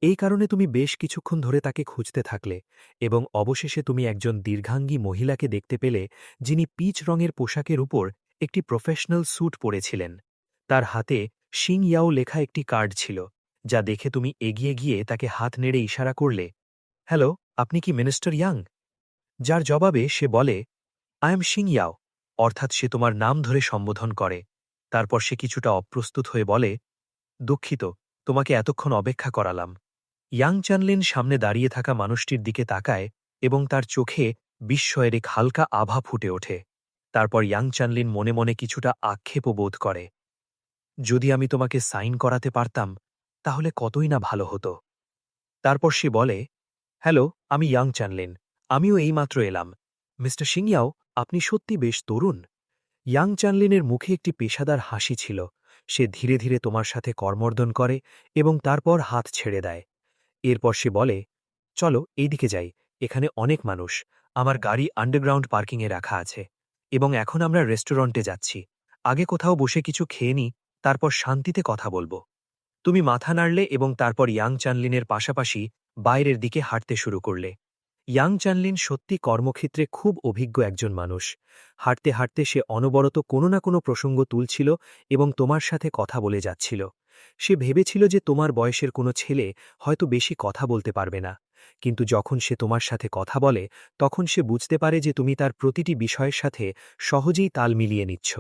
এই কারণে তুমি বেশ কিছুক্ষণ ধরে তাকে খুঁজতে থাকলে এবং অবশেষে তুমি একজন দীর্ঘাঙ্গী মহিলাকে দেখতে পেলে, যিনি পিচ রঙের পোশাকের উপর একটি প্রফেশনাল স্যুট পরেছিলেন। তার হাতে শিং ইয়াও লেখা একটি কার্ড ছিল, যা দেখে তুমি এগিয়ে গিয়ে তাকে হাত নেড়ে ইশারা করলে, হ্যালো, আপনি কি মিনিস্টার ইয়াং? যার জবাবে সে বলে, আই এম শিং ইয়াও, অর্থাৎ সে তোমার নাম ধরে সম্বোধন করে। তারপর সে কিছুটা অপ্রস্তুত হয়ে বলে, দুঃখিত, তোমাকে এতক্ষণ অপেক্ষা করালাম। ইয়াং চানলিন সামনে দাঁড়িয়ে থাকা মানুষটির দিকে তাকায় এবং তার চোখে বিস্ময়ের এক হালকা আভা ফুটে ওঠে। তারপর ইয়াং চানলিন মনে মনে কিছুটা আক্ষেপও বোধ করে। যদি আমি তোমাকে সাইন করাতে পারতাম, তাহলে কতই না ভালো হতো। তারপর সে বলে, হ্যালো, আমি ইয়াং চানলিন, আমিও এইমাত্র এলাম। মিস্টার সিংয়াও, আপনি সত্যি বেশ তরুণ। ইয়াং চানলিনের মুখে একটি পেশাদার হাসি ছিল। সে ধীরে ধীরে তোমার সাথে করমর্দন করে এবং তারপর হাত ছেড়ে দেয়। এরপর সে বলে, চলো এইদিকে যাই, এখানে অনেক মানুষ, আমার গাড়ি আন্ডারগ্রাউন্ড পার্কিংয়ে রাখা আছে এবং এখন আমরা রেস্টুরেন্টে যাচ্ছি। আগে কোথাও বসে কিছু খেয়ে নি, তারপর শান্তিতে কথা বলবো। তুমি মাথা নাড়লে এবং তারপর ইয়াং চানলিনের পাশাপাশি বাইরের দিকে হাঁটতে শুরু করলে। ইয়াং চানলিন সত্যি কর্মক্ষেত্রে খুব অভিজ্ঞ একজন মানুষ। হাঁটতে হাঁটতে সে অনবরত কোনো না কোনো প্রসঙ্গ তুলছিল এবং তোমার সাথে কথা বলে যাচ্ছিল। সে ভেবেছিল যে তোমার বয়সের কোনো ছেলে হয়তো বেশি কথা বলতে পারবে না, কিন্তু যখন সে তোমার সাথে কথা বলে তখন সে বুঝতে পারে যে তুমি তার প্রতিটি বিষয়ের সাথে সহজেই তাল মিলিয়ে নিচ্ছ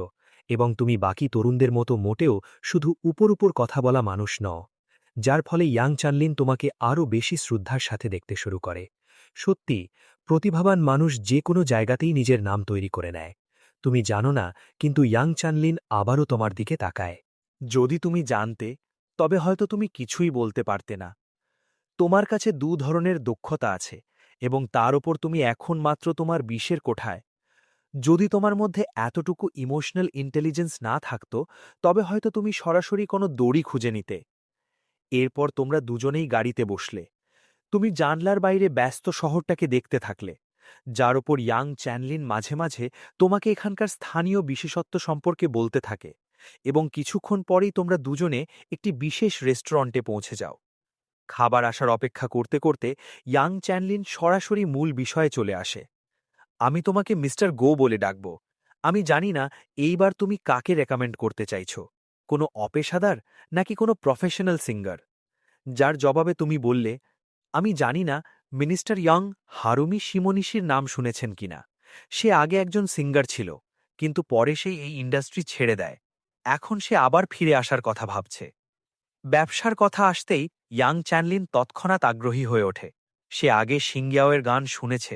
এবং তুমি বাকি তরুণদের মতো মোটেও শুধু উপর উপর কথা বলা মানুষ নও, যার ফলে ইয়াং চানলিন তোমাকে আরও বেশি শ্রদ্ধার সাথে দেখতে শুরু করে। সত্যি, প্রতিভাবান মানুষ যে কোনো জায়গাতেই নিজের নাম তৈরি করে নেয়। তুমি জানো না, কিন্তু ইয়াং চানলিন আবারও তোমার দিকে তাকায়। যদি তুমি জানতে, তবে হয়তো তুমি কিছুই বলতে পারতে না। তোমার কাছে ২ ধরনের দক্ষতা আছে এবং তার ওপর তুমি এখন মাত্র তোমার 20-এর কোঠায়। যদি তোমার মধ্যে এতটুকু ইমোশনাল ইন্টেলিজেন্স না থাকত, তবে হয়তো তুমি সরাসরি কোনো দড়ি খুঁজে নিতে। এরপর তোমরা দুজনেই গাড়িতে বসলে। তুমি জানলার বাইরে ব্যস্ত শহরটাকে দেখতে থাকলে, যার ওপর ইয়াং চ্যানলিন মাঝে মাঝে তোমাকে এখানকার স্থানীয় বিশেষত্ব সম্পর্কে বলতে থাকে, এবং কিছুক্ষণ পরেই তোমরা দুজনে একটি বিশেষ রেস্টুরেন্টে পৌঁছে যাও। খাবার আসার অপেক্ষা করতে করতে ইয়াং চ্যানলিন সরাসরি মূল বিষয়ে চলে আসে। আমি তোমাকে মিস্টার গো বলে ডাকব। আমি জানি না এইবার তুমি কাকে রেকমেন্ড করতে চাইছ, কোনো অপেশাদার নাকি কোনো প্রফেশনাল সিঙ্গার। যার জবাবে তুমি বললে, আমি জানি না মিনিস্টার ইয়ং হারুমি শিমোনিশির নাম শুনেছেন কিনা। সে আগে একজন সিঙ্গার ছিল, কিন্তু পরে সে এই ইন্ডাস্ট্রি ছেড়ে দেয়। এখন সে আবার ফিরে আসার কথা ভাবছে। ব্যবসার কথা আসতেই ইয়াং চ্যানলিন তৎক্ষণাৎ আগ্রহী হয়ে ওঠে। সে আগে সিংয়াওয়ের গান শুনেছে,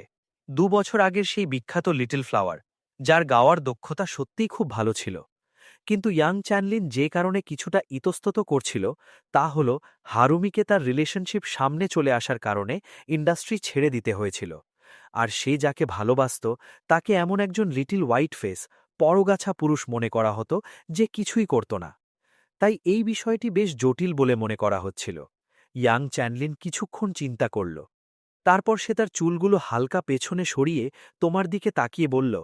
2 বছর আগের সেই বিখ্যাত লিটল ফ্লাওয়ার, যার গাওয়ার দক্ষতা সত্যিই খুব ভালো ছিল। কিন্তু ইয়াং চ্যানলিন যে কারণে কিছুটা ইতস্তত করছিল, তা হল হারুমিকে তার রিলেশনশিপ সামনে চলে আসার কারণে ইন্ডাস্ট্রি ছেড়ে দিতে হয়েছিল। আর সে যাকে ভালোবাসত, তাকে এমন একজন লিটল হোয়াইট ফেস, পরগাছা পুরুষ মনে করা হতো, যে কিছুই করত না। তাই এই বিষয়টি বেশ জটিল বলে মনে করা হচ্ছিল। ইয়াং চ্যানলিন কিছুক্ষণ চিন্তা করল। তারপর সে তার চুলগুলো হালকা পেছনে সরিয়ে তোমার দিকে তাকিয়ে বলল,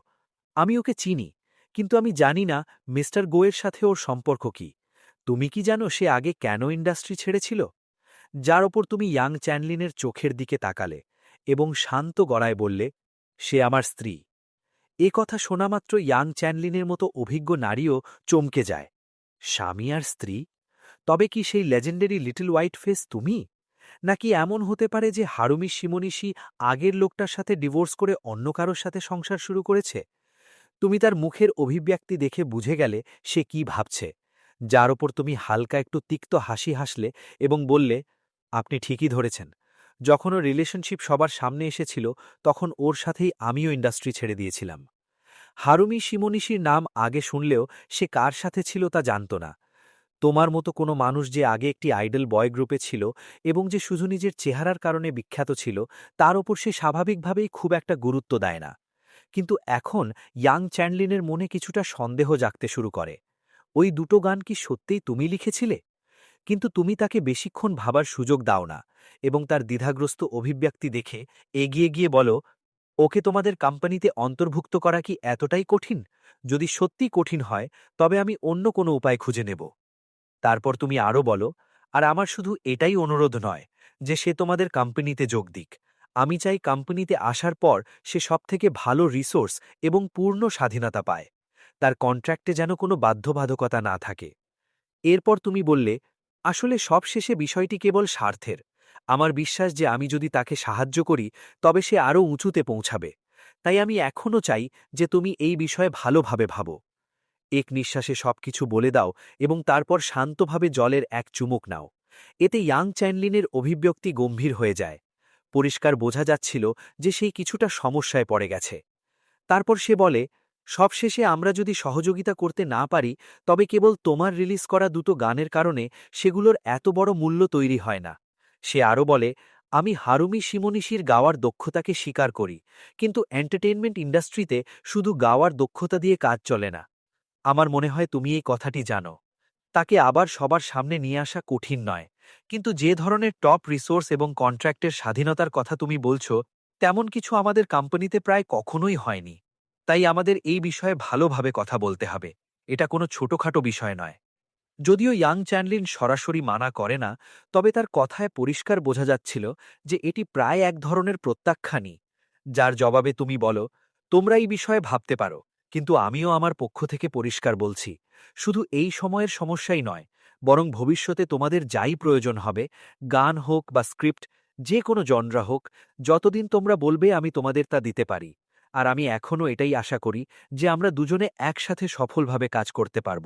আমি ওকে চিনি, কিন্তু আমি জানি না মিস্টার গোয়ের সাথে ওর সম্পর্ক কি। তুমি কি জানো সে আগে কেন ইন্ডাস্ট্রি ছেড়েছিল? যার ওপর তুমি ইয়াং চ্যানলিনের চোখের দিকে তাকালে এবং শান্ত গলায় বললে, সে আমার স্ত্রী। এ কথা শোনামাত্র ইয়াং চ্যানলিনের মতো অভিজ্ঞ নারীও চমকে যায়। স্বামী আর স্ত্রী? তবে কি সেই লেজেন্ডারি লিটল হোয়াইট ফেস তুমি? নাকি এমন হতে পারে যে হারুমি শিমোনিশি আগের লোকটার সাথে ডিভোর্স করে অন্য কারোর সাথে সংসার শুরু করেছে? তুমি তার মুখের অভিব্যক্তি দেখে বুঝে গেলে সে কি ভাবছে, যার ওপর তুমি হালকা একটু তিক্ত হাসি হাসলে এবং বললে, আপনি ঠিকই ধরেছেন। যখন ওর রিলেশনশিপ সবার সামনে এসেছিল, তখন ওর সাথেই আমিও ইন্ডাস্ট্রি ছেড়ে দিয়েছিলাম। হারুমি শিমোনিশির নাম আগে শুনলেও সে কার সাথে ছিল তা জানত না। তোমার মতো কোনো মানুষ যে আগে একটি আইডল বয় গ্রুপে ছিল এবং যে শুধু নিজের চেহারার কারণে বিখ্যাত ছিল, তার ওপর সে স্বাভাবিকভাবেই খুব একটা গুরুত্ব দেয় না। কিন্তু এখন ইয়াং চ্যানলিনের মনে কিছুটা সন্দেহ জাগতে শুরু করে। ওই দুটো গান কি সত্যিই তুমি লিখেছিলে? কিন্তু তুমি তাকে বেশিক্ষণ ভাবার সুযোগ দাও না, এবং তার দ্বিধাগ্রস্ত অভিব্যক্তি দেখে এগিয়ে গিয়ে বলো, ওকে তোমাদের কোম্পানিতে অন্তর্ভুক্ত করা কি এতটাই কঠিন? যদি সত্যি কঠিন হয়, তবে আমি অন্য কোনো উপায় খুঁজে নেব। তারপর তুমি আরও বলো, আর আমার শুধু এটাই অনুরোধ নয় যে সে তোমাদের কোম্পানিতে যোগ দিক। আমি চাই কোম্পানিতে আসার পর সে সবথেকে ভালো রিসোর্স এবং পূর্ণ স্বাধীনতা পায়। তার কন্ট্রাক্টে যেন কোনো বাধ্যবাধকতা না থাকে। এরপর তুমি বললে, আসলে সবশেষে বিষয়টি কেবল স্বার্থের। আমার বিশ্বাস যে আমি যদি তাকে সাহায্য করি, তবে সে আরও উঁচুতে পৌঁছাবে। তাই আমি এখনও চাই যে তুমি এই বিষয়ে ভালোভাবে ভাবো। এক নিঃশ্বাসে সবকিছু বলে দাও এবং তারপর শান্তভাবে জলের এক চুমুক নাও। এতে ইয়াং চ্যানলিনের অভিব্যক্তি গম্ভীর হয়ে যায়। পরিষ্কার বোঝা যাচ্ছিল যে সেই কিছুটা সমস্যায় পড়ে গেছে। তারপর সে বলে, সবশেষে আমরা যদি সহযোগিতা করতে না পারি, তবে কেবল তোমার রিলিজ করা দুটো গানের কারণে সেগুলোর এত বড় মূল্য তৈরি হয় না। সে আরও বলে, আমি হারুমি শিমোনিশির গাওয়ার দক্ষতাকে স্বীকার করি, কিন্তু এন্টারটেইনমেন্ট ইন্ডাস্ট্রিতে শুধু গাওয়ার দক্ষতা দিয়ে কাজ চলে না। আমার মনে হয় তুমি এই কথাটি জানো। তাকে আবার সবার সামনে নিয়ে আসা কঠিন নয়, কিন্তু যে ধরনের টপ রিসোর্স এবং কন্ট্রাক্টের স্বাধীনতার কথা তুমি বলছো, তেমন কিছু আমাদের কোম্পানিতে প্রায় কখনোই হয়নি। তাই আমাদের এই বিষয়ে ভালোভাবে কথা বলতে হবে। এটা কোনো ছোটখাটো বিষয় নয়। যদিও ইয়াং চ্যানলিন সরাসরি মানা করে না, তবে তার কথায় পরিষ্কার বোঝা যাচ্ছিল যে এটি প্রায় এক ধরনের প্রত্যাখ্যানই। যার জবাবে তুমি বলো, তোমরা এই বিষয়ে ভাবতে পারো, কিন্তু আমিও আমার পক্ষ থেকে পরিষ্কার বলছি, শুধু এই সময়ের সমস্যাই নয়, বরং ভবিষ্যতে তোমাদের যাই প্রয়োজন হবে, গান হোক বা স্ক্রিপ্ট, যে কোনো জনরা হোক, যতদিন তোমরা বলবে আমি তোমাদের তা দিতে পারি। আর আমি এখনও এটাই আশা করি যে আমরা দুজনে একসাথে সফলভাবে কাজ করতে পারব।